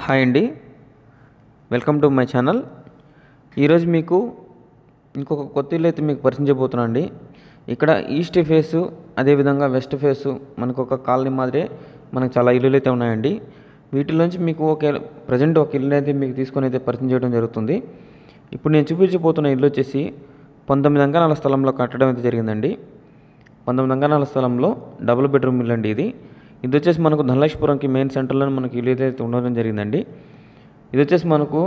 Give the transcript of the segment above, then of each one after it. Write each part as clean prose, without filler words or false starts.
Hi అండి, welcome to my channel. ఈరోజు మీకు ఇంకొక కొత్త ఇల్లు అయితే మీకు పరిచయం చేయబోతున్నా అండి. ఇక్కడ ఈస్ట్ ఫేసు, అదేవిధంగా వెస్ట్ ఫేసు మనకు ఒక కాలనీ మాదిరే మనకు చాలా ఇల్లులు అయితే ఉన్నాయండి. వీటిలోంచి మీకు ప్రజెంట్ ఒక ఇల్లు అయితే మీకు తీసుకొని అయితే పరిచయం చేయడం జరుగుతుంది. ఇప్పుడు నేను చూపించబోతున్న ఇల్లు వచ్చేసి 19 అంకణాల స్థలంలో కట్టడం అయితే జరిగిందండి. 19 అంకణాల స్థలంలో డబుల్ బెడ్రూమ్ ఇల్లు అండి ఇది. ఇది వచ్చేసి మనకు ధనలక్ష్మీపురంకి మెయిన్ సెంటర్లో మనకి ఇల్లు అయితే ఉండడం జరిగిందండి. ఇది వచ్చేసి మనకు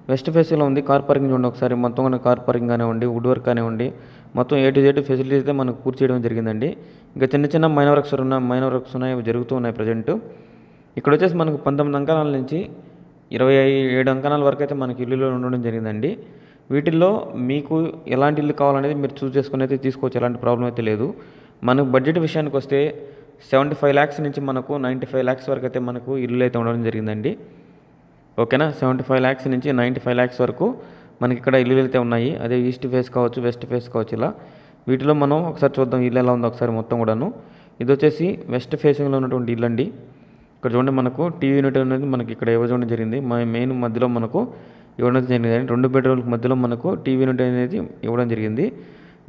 వెస్ట్ ఫేస్లో ఉంది. కార్ పార్కింగ్ చూడండి ఒకసారి, మొత్తం కార్ పార్కింగ్ కానివ్వండి, వుడ్ వర్క్ కానివ్వండి, మొత్తం A to Z ఫెసిలిటీస్ అయితే మనకు పూర్తి చేయడం జరిగిందండి. ఇంకా చిన్న చిన్న మైనర్ వర్క్స్ ఉన్నాయి, అవి జరుగుతూ ఉన్నాయి ప్రజెంట్. ఇక్కడ వచ్చేసి మనకు 19 అంకణాల నుంచి 27 అంకణాల వరకు అయితే మనకి ఇల్లులో ఉండడం జరిగిందండి. వీటిల్లో మీకు ఎలాంటి ఇల్లు కావాలనేది మీరు చూస్ చేసుకుని అయితే తీసుకోవచ్చు, ఎలాంటి ప్రాబ్లం అయితే లేదు. మనకు బడ్జెట్ విషయానికి వస్తే 75 lakhs నుంచి మనకు 95 lakhs వరకు అయితే మనకు ఇల్లు అయితే ఉండడం జరిగిందండి. ఓకేనా, 75 lakhs నుంచి 95 lakhs వరకు మనకి ఇక్కడ ఇల్లు అయితే ఉన్నాయి. అదే ఈస్ట్ ఫేస్ కావచ్చు, వెస్ట్ ఫేస్ కావచ్చు. ఇలా వీటిలో మనం ఒకసారి చూద్దాం ఇల్లు ఎలా ఉందో ఒకసారి మొత్తం కూడాను. ఇది వచ్చేసి వెస్ట్ ఫేసింగ్లో ఉన్నటువంటి ఇల్లు అండి. ఇక్కడ చూడండి మనకు టీవీ యూనిట్ అనేది మనకి ఇక్కడ ఇవ్వడం జరిగింది. మెయిన్ మధ్యలో మనకు ఇవ్వడం జరిగింది. 2 బెడ్రూమ్ల మధ్యలో మనకు టీవీ యూనిట్ అనేది ఇవ్వడం జరిగింది.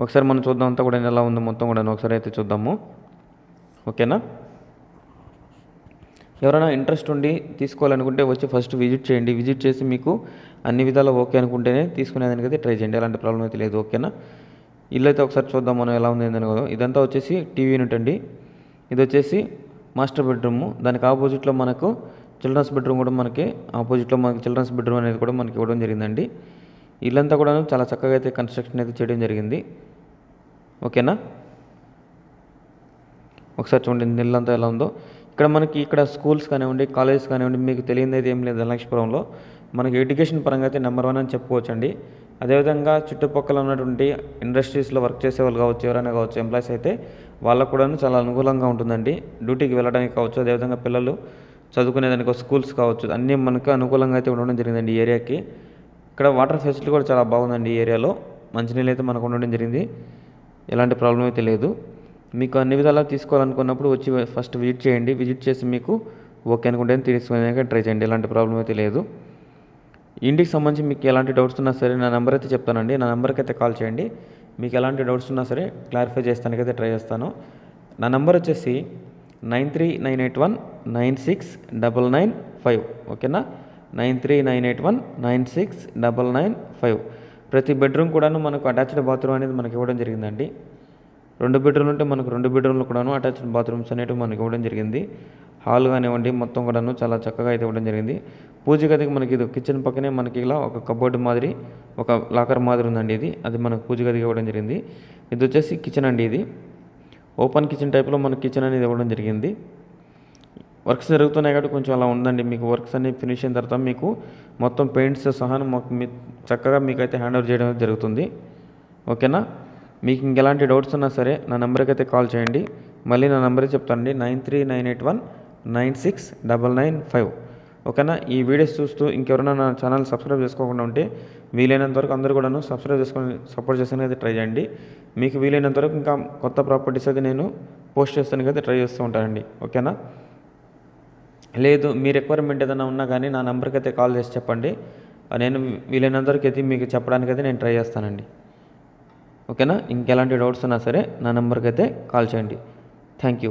ఒకసారి మనం చూద్దాం అంతా కూడా ఎలా ఉందో మొత్తం కూడా ఒకసారి అయితే చూద్దాము. ఓకేనా, ఎవరైనా ఇంట్రెస్ట్ ఉండి తీసుకోవాలనుకుంటే వచ్చి ఫస్ట్ విజిట్ చేయండి. విజిట్ చేసి మీకు అన్ని విధాలు ఓకే అనుకుంటేనే తీసుకునేదానికి అయితే ట్రై చేయండి, ఎలాంటి ప్రాబ్లం అయితే లేదు. ఓకేనా, ఇల్లు అయితే ఒకసారి చూద్దాం మనం ఎలా ఉంది ఏందని. ఇదంతా వచ్చేసి టీవీ యూనిట్ అండి. ఇది వచ్చేసి మాస్టర్ బెడ్రూము. దానికి ఆపోజిట్లో మనకు చిల్డ్రన్స్ బెడ్రూమ్ కూడా మనకి ఆపోజిట్లో మనకి చిల్డ్రన్స్ బెడ్రూమ్ అనేది కూడా మనకి ఇవ్వడం జరిగిందండి. ఇల్లంతా కూడా చాలా చక్కగా అయితే కన్స్ట్రక్షన్ అయితే చేయడం జరిగింది. ఓకేనా, ఒకసారి చూడండి ఇల్లంతా ఎలా ఉందో. ఇక్కడ స్కూల్స్ కానివ్వండి, కాలేజెస్ కానివ్వండి, మీకు తెలియదు అయితే ఏం లేదు. ధనలక్ష్మీపురంలో మనకి ఎడ్యుకేషన్ పరంగా అయితే నెంబర్ 1 అని చెప్పుకోవచ్చు అండి. అదేవిధంగా చుట్టుపక్కల ఉన్నటువంటి ఇండస్ట్రీస్లో వర్క్ చేసే వాళ్ళు కావచ్చు, ఎవరైనా కావచ్చు, ఎంప్లాయీస్ అయితే వాళ్ళకు కూడా చాలా అనుకూలంగా ఉంటుందండి. డ్యూటీకి వెళ్ళడానికి కావచ్చు, అదేవిధంగా పిల్లలు చదువుకునేదానికి స్కూల్స్ కావచ్చు, అన్నీ మనకు అనుకూలంగా అయితే ఉండడం జరిగిందండి ఈ ఏరియాకి. ఇక్కడ వాటర్ ఫెసిలిటీ కూడా చాలా బాగుందండి ఈ ఏరియాలో. మంచినీళ్ళు అయితే మనకు ఉండడం జరిగింది, ఎలాంటి ప్రాబ్లం అయితే లేదు. మీకు అన్ని విధాలా తీసుకోవాలనుకున్నప్పుడు వచ్చి ఫస్ట్ విజిట్ చేయండి. విజిట్ చేసి మీకు ఓకే అనుకుంటే తీసుకునే ట్రై చేయండి, ఎలాంటి ప్రాబ్లం అయితే లేదు. ఇంటికి సంబంధించి మీకు ఎలాంటి డౌట్స్ ఉన్నా సరే నా నెంబర్ అయితే చెప్తానండి. నా నెంబర్కి అయితే కాల్ చేయండి. మీకు ఎలాంటి డౌట్స్ ఉన్నా సరే క్లారిఫై చేస్తానికైతే ట్రై చేస్తాను. నా నెంబర్ వచ్చేసి 9398196995. ఓకేనా, 9398196995. ప్రతి బెడ్రూమ్ కూడాను మనకు అటాచ్డ్ బాత్రూమ్ అనేది మనకి ఇవ్వడం జరిగిందండి. 2 బెడ్రూమ్లు ఉంటే మనకు 2 బెడ్రూమ్లు కూడాను అటాచ్డ్ బాత్రూమ్స్ అనేవి మనకి ఇవ్వడం జరిగింది. హాల్ కానివ్వండి మొత్తం కూడాను చాలా చక్కగా అయితే ఇవ్వడం జరిగింది. పూజ గదికి మనకి ఇది కిచెన్ పక్కనే మనకి ఇలా ఒక కబోర్డ్ మాదిరి, ఒక లాకర్ మాదిరి ఉందండి. అది మనకు పూజ గదికి ఇవ్వడం జరిగింది. ఇది వచ్చేసి కిచెన్ అండి. ఇది ఓపెన్ కిచెన్ టైప్లో మనకి కిచెన్ అనేది ఇవ్వడం జరిగింది. వర్క్స్ జరుగుతున్నాయి కాబట్టి కొంచెం అలా ఉందండి. మీకు వర్క్స్ అన్ని ఫినిష్ అయిన తర్వాత మీకు మొత్తం పెయింట్స్ సహా చక్కగా మీకైతే హ్యాండ్ ఓవర్ చేయడం జరుగుతుంది. ఓకేనా, మీకు ఇంకెలాంటి డౌట్స్ ఉన్నా సరే నా నెంబర్కి అయితే కాల్ చేయండి. మళ్ళీ నా నెంబరే చెప్తానండి, 9398196995. ఓకేనా, ఈ వీడియోస్ చూస్తూ ఇంకెవరైనా నా ఛానల్ సబ్స్క్రైబ్ చేసుకోకుండా ఉంటే వీలైనంత వరకు అందరూ కూడాను సబ్స్క్రైబ్ చేసుకొని సపోర్ట్ చేస్తానికి అయితే ట్రై చేయండి. మీకు వీలైనంత వరకు ఇంకా కొత్త ప్రాపర్టీస్ అయితే నేను పోస్ట్ చేస్తానికి అయితే ట్రై చేస్తూ ఉంటానండి. ఓకేనా, లేదు మీ రిక్వైర్మెంట్ ఏదైనా ఉన్నా కానీ నా నెంబర్కి అయితే కాల్ చేసి చెప్పండి. నేను వీలైనంత వరకు అయితే మీకు చెప్పడానికైతే నేను ట్రై చేస్తానండి. ఓకేనా, ఇంకెలాంటి డౌట్స్ ఉన్నా సరే నా నెంబర్కి అయితే కాల్ చేయండి. Thank you.